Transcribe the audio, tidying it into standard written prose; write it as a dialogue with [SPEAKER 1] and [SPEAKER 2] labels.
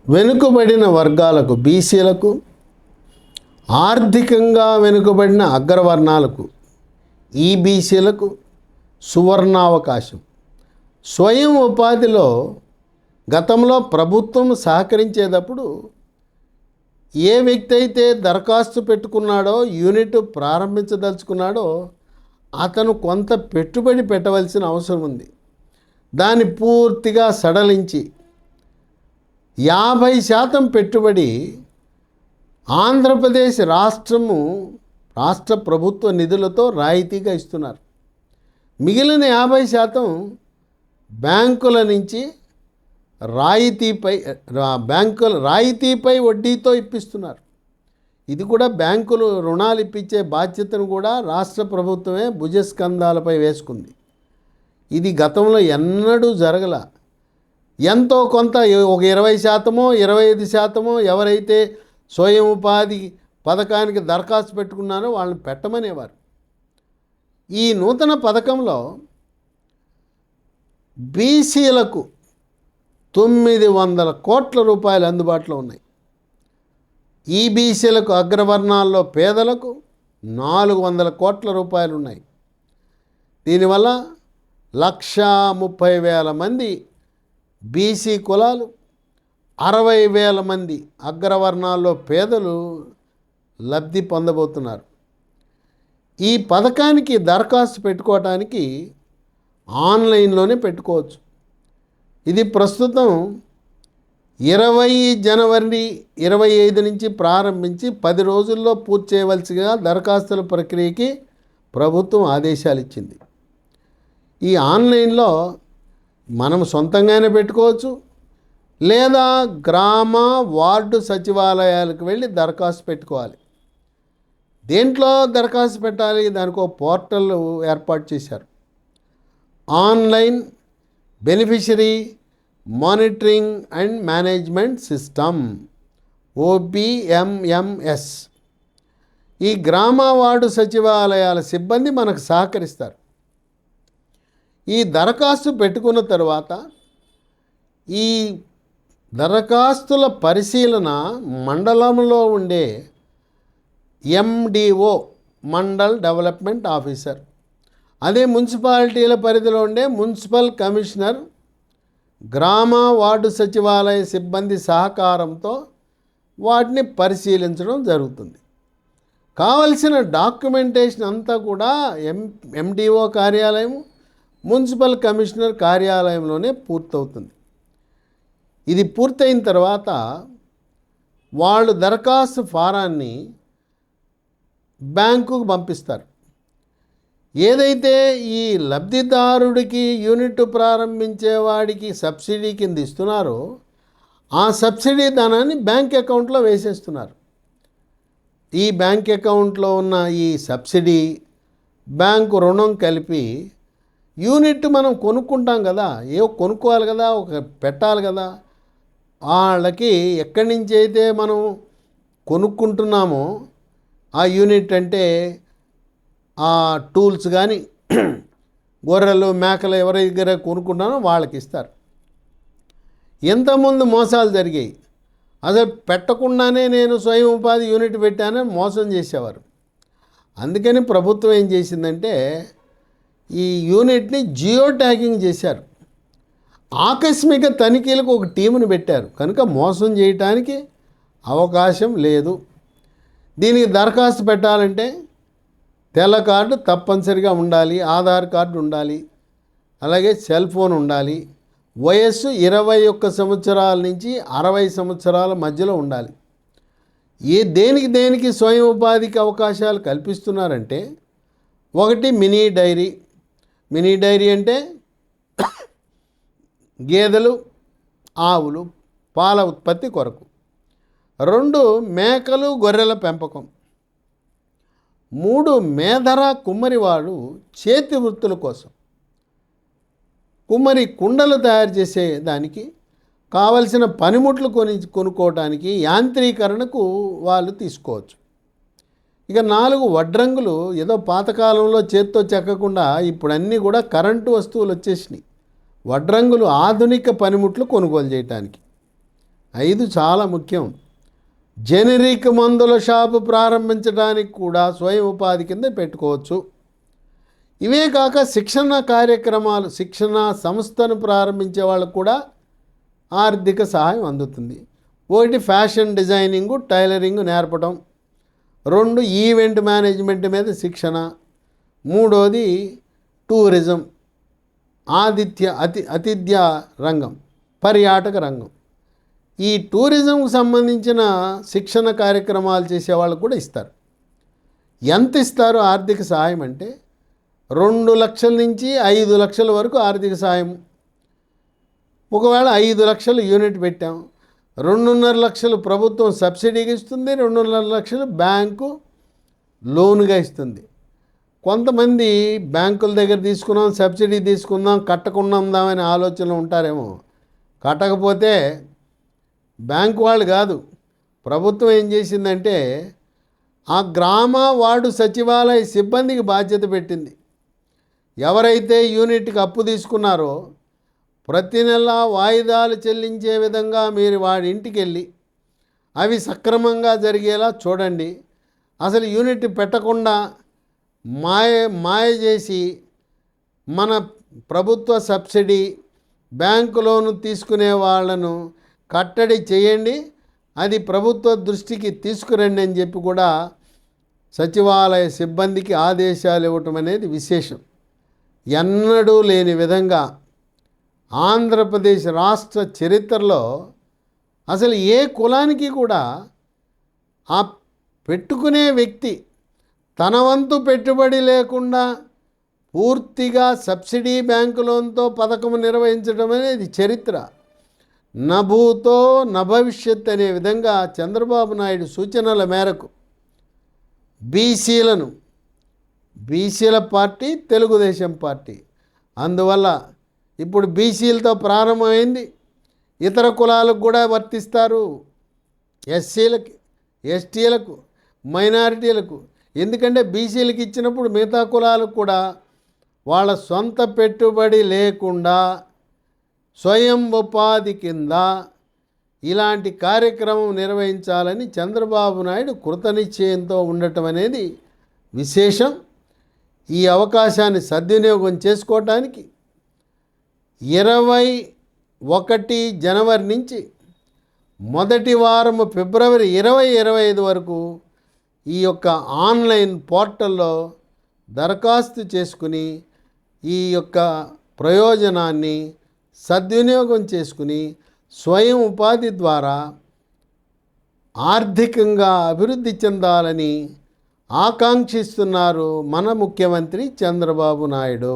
[SPEAKER 1] వెనుకబడిన వర్గాలకు, బీసీలకు, ఆర్థికంగా వెనుకబడిన అగ్రవర్ణాలకు, ఈబీసీలకు సువర్ణావకాశం. స్వయం ఉపాధిలో గతంలో ప్రభుత్వం సహకరించేటప్పుడు ఏ వ్యక్తి అయితే దరఖాస్తు పెట్టుకున్నాడో, యూనిట్ ప్రారంభించదలుచుకున్నాడో అతను కొంత పెట్టుబడి పెట్టవలసిన అవసరం ఉంది. దాన్ని పూర్తిగా సడలించి 50% పెట్టుబడి ఆంధ్రప్రదేశ్ రాష్ట్ర ప్రభుత్వ నిధులతో రాయితీగా ఇస్తున్నారు. మిగిలిన 50% బ్యాంకుల నుంచి రాయితీపై వడ్డీతో ఇప్పిస్తున్నారు. ఇది కూడా బ్యాంకులు రుణాలు ఇప్పించే బాధ్యతను కూడా రాష్ట్ర ప్రభుత్వమే భుజస్కంధాలపై వేసుకుంది. ఇది గతంలో ఎన్నడూ జరగల. ఎంతో కొంత ఒక 20%, 25% ఎవరైతే స్వయం ఉపాధి పథకానికి దరఖాస్తు పెట్టుకున్నారో వాళ్ళని పెట్టమనేవారు. ఈ నూతన పథకంలో బీసీలకు 900 కోట్ల రూపాయలు అందుబాటులో ఉన్నాయి. ఈబీసీలకు, అగ్రవర్ణాల్లో పేదలకు 400 కోట్ల రూపాయలు ఉన్నాయి. దీనివల్ల 1,30,000 మంది బీసీ కులాలు, 60,000 మంది అగ్రవర్ణాల్లో పేదలు లబ్ధి పొందబోతున్నారు. ఈ పథకానికి దరఖాస్తు పెట్టుకోవటానికి ఆన్లైన్లోనే పెట్టుకోవచ్చు. ఇది ప్రస్తుతం 20 జనవరి 25 నుంచి ప్రారంభించి 10 రోజుల్లో పూర్తి చేయవలసిగా దరఖాస్తుల ప్రక్రియకి ప్రభుత్వం ఆదేశాలు ఇచ్చింది. ఈ ఆన్లైన్లో మనం సొంతంగానే పెట్టుకోవచ్చు, లేదా గ్రామ వార్డు సచివాలయాలకు వెళ్ళి దరఖాస్తు పెట్టుకోవాలి. దేంట్లో దరఖాస్తు పెట్టాలి? దానికి ఒక పోర్టల్ ఏర్పాటు చేశారు. Online beneficiary monitoring and management system, OBMMS. ఈ గ్రామ వార్డు సచివాలయాల సిబ్బంది మనకు సహకరిస్తారు. ఈ దరఖాస్తు పెట్టుకున్న తర్వాత ఈ దరఖాస్తుల పరిశీలన మండలంలో ఉండే MDO, మండల్ డెవలప్మెంట్ ఆఫీసర్, అదే మున్సిపాలిటీల పరిధిలో ఉండే మున్సిపల్ కమిషనర్, గ్రామ వార్డు సచివాలయ సిబ్బంది సహకారంతో వాటిని పరిశీలించడం జరుగుతుంది. కావలసిన డాక్యుమెంటేషన్ అంతా కూడా MDO కార్యాలయం, మున్సిపల్ కమిషనర్ కార్యాలయంలోనే పూర్తవుతుంది. ఇది పూర్తయిన తర్వాత వాళ్ళు దరఖాస్తు ఫారాన్ని బ్యాంకుకు పంపిస్తారు. ఏదైతే ఈ లబ్ధిదారుడికి యూనిట్ ప్రారంభించేవాడికి సబ్సిడీ కింద ఇస్తున్నారో ఆ సబ్సిడీ ధనాన్ని బ్యాంక్ అకౌంట్లో వేసేస్తున్నారు. ఈ బ్యాంక్ అకౌంట్లో ఉన్న ఈ సబ్సిడీ, బ్యాంకు రుణం కలిపి యూనిట్ మనం కొనుక్కుంటాం కదా, కొనుక్కోవాలి కదా, పెట్టాలి కదా, వాళ్ళకి ఎక్కడి నుంచి అయితే మనం కొనుక్కుంటున్నామో ఆ యూనిట్ అంటే ఆ టూల్స్ కానీ గొర్రెలు, మేకలు ఎవరి దగ్గర కొనుక్కుంటానో వాళ్ళకి ఇస్తారు. ఎంతమంది మోసాలు జరిగాయి. అసలు పెట్టకుండానే నేను స్వయం ఉపాధి యూనిట్ పెట్టానని మోసం చేసేవారు. అందుకని ప్రభుత్వం ఏం చేసిందంటే ఈ యూనిట్ని జియో ట్యాగింగ్ చేశారు. ఆకస్మిక తనిఖీలకు ఒక టీముని పెట్టారు కనుక మోసం చేయటానికి అవకాశం లేదు. దీనికి దరఖాస్తు పెట్టాలంటే తెల్ల కార్డు తప్పనిసరిగా ఉండాలి, ఆధార్ కార్డు ఉండాలి, అలాగే సెల్ ఫోన్ ఉండాలి, వయస్సు 21 సంవత్సరాల నుంచి 60 సంవత్సరాల మధ్యలో ఉండాలి. దేనికి స్వయం ఉపాధికి అవకాశాలు కల్పిస్తున్నారంటే, ఒకటి మినీ డైరీ అంటే గేదెలు, ఆవులు పాల ఉత్పత్తి కొరకు. 2 మేకలు, గొర్రెల పెంపకం. 3 మేధర కుమ్మరివాడు చేతి వృత్తుల కోసం. కుమ్మరి కుండలు తయారు చేసే దానికి కావలసిన పనిముట్లు కొనుక్కోవడానికి యాంత్రీకరణకు వాళ్ళు తీసుకోవచ్చు. ఇక 4 వడ్రంగులు. ఏదో పాతకాలంలో చేత్తో చెక్కకుండా ఇప్పుడు అన్నీ కూడా కరెంటు వస్తువులు వచ్చేసినాయి. వడ్రంగులు ఆధునిక పనిముట్లు కొనుగోలు చేయటానికి. 5 చాలా ముఖ్యం. జెనరిక్ మందుల షాపు ప్రారంభించడానికి కూడా స్వయం ఉపాధి కింద పెట్టుకోవచ్చు. ఇవే కాక శిక్షణ కార్యక్రమాలు, శిక్షణ సంస్థను ప్రారంభించే వాళ్ళకు కూడా ఆర్థిక సహాయం అందుతుంది. 1 ఫ్యాషన్ డిజైనింగు, టైలరింగ్ నేర్పడం. 2 ఈవెంట్ మేనేజ్మెంట్ మీద శిక్షణ. 3వది టూరిజం, అతిథ్య రంగం, పర్యాటక రంగం. ఈ టూరిజంకు సంబంధించిన శిక్షణ కార్యక్రమాలు చేసేవాళ్ళకు కూడా ఇస్తారు. ఎంత ఇస్తారు ఆర్థిక సహాయం అంటే 2 లక్షల నుంచి 5 లక్షల వరకు ఆర్థిక సహాయం. ఒకవేళ 5 లక్షలు యూనిట్ పెట్టాం, 2.5 లక్షలు ప్రభుత్వం సబ్సిడీగా ఇస్తుంది, 2.5 లక్షలు బ్యాంకు లోనుగా ఇస్తుంది. కొంతమంది బ్యాంకుల దగ్గర తీసుకున్నాం, సబ్సిడీ తీసుకుందాం, కట్టకుందామనే ఆలోచనలు ఉంటారేమో. కట్టకపోతే బ్యాంకు వాళ్ళు కాదు, ప్రభుత్వం ఏం చేసిందంటే ఆ గ్రామ వార్డు సచివాలయ సిబ్బందికి బాధ్యత పెట్టింది. ఎవరైతే యూనిట్కి అప్పు తీసుకున్నారో ప్రతి నెల వాయిదాలు చెల్లించే విధంగా మీరు వాడి ఇంటికి వెళ్ళి అవి సక్రమంగా జరిగేలా చూడండి. అసలు యూనిట్ పెట్టకుండా మాయ చేసి మన ప్రభుత్వ సబ్సిడీ, బ్యాంకు లోను తీసుకునే వాళ్ళను కట్టడి చేయండి, అది ప్రభుత్వ దృష్టికి తీసుకురండి అని చెప్పి కూడా సచివాలయ సిబ్బందికి ఆదేశాలు ఇవ్వటం అనేది విశేషం. ఎన్నడూ లేని విధంగా ఆంధ్రప్రదేశ్ రాష్ట్ర చరిత్రలో అసలు ఏ కులానికి కూడా ఆ పెట్టుకునే వ్యక్తి తన వంతు పెట్టుబడి లేకుండా పూర్తిగా సబ్సిడీ బ్యాంకు లోన్తో పథకం నిర్వహించడం అనేది చరిత్ర. నభూతో నభవిష్యత్ అనే విధంగా చంద్రబాబు నాయుడు సూచనల మేరకు బీసీల పార్టీ తెలుగుదేశం పార్టీ, అందువల్ల ఇప్పుడు బీసీలతో ప్రారంభమైంది, ఇతర కులాలకు కూడా వర్తిస్తారు, ఎస్సీలకి, ఎస్టీలకు, మైనారిటీలకు. ఎందుకంటే బీసీలకు ఇచ్చినప్పుడు మిగతా కులాలకు కూడా వాళ్ళ సొంత పెట్టుబడి లేకుండా స్వయం ఉపాధి కింద ఇలాంటి కార్యక్రమం నిర్వహించాలని చంద్రబాబు నాయుడు కృతనిశ్చయంతో ఉండటం అనేది విశేషం. ఈ అవకాశాన్ని సద్వినియోగం చేసుకోవటానికి 21 జనవరి నుంచి మొదటి వారం ఫిబ్రవరి 20-25 వరకు ఈ యొక్క ఆన్లైన్ పోర్టల్లో దరఖాస్తు చేసుకుని ఈ యొక్క ప్రయోజనాన్ని సద్వినియోగం చేసుకుని స్వయం ఉపాధి ద్వారా ఆర్థికంగా అభివృద్ధి చెందాలని ఆకాంక్షిస్తున్నారు మన ముఖ్యమంత్రి చంద్రబాబు నాయుడు.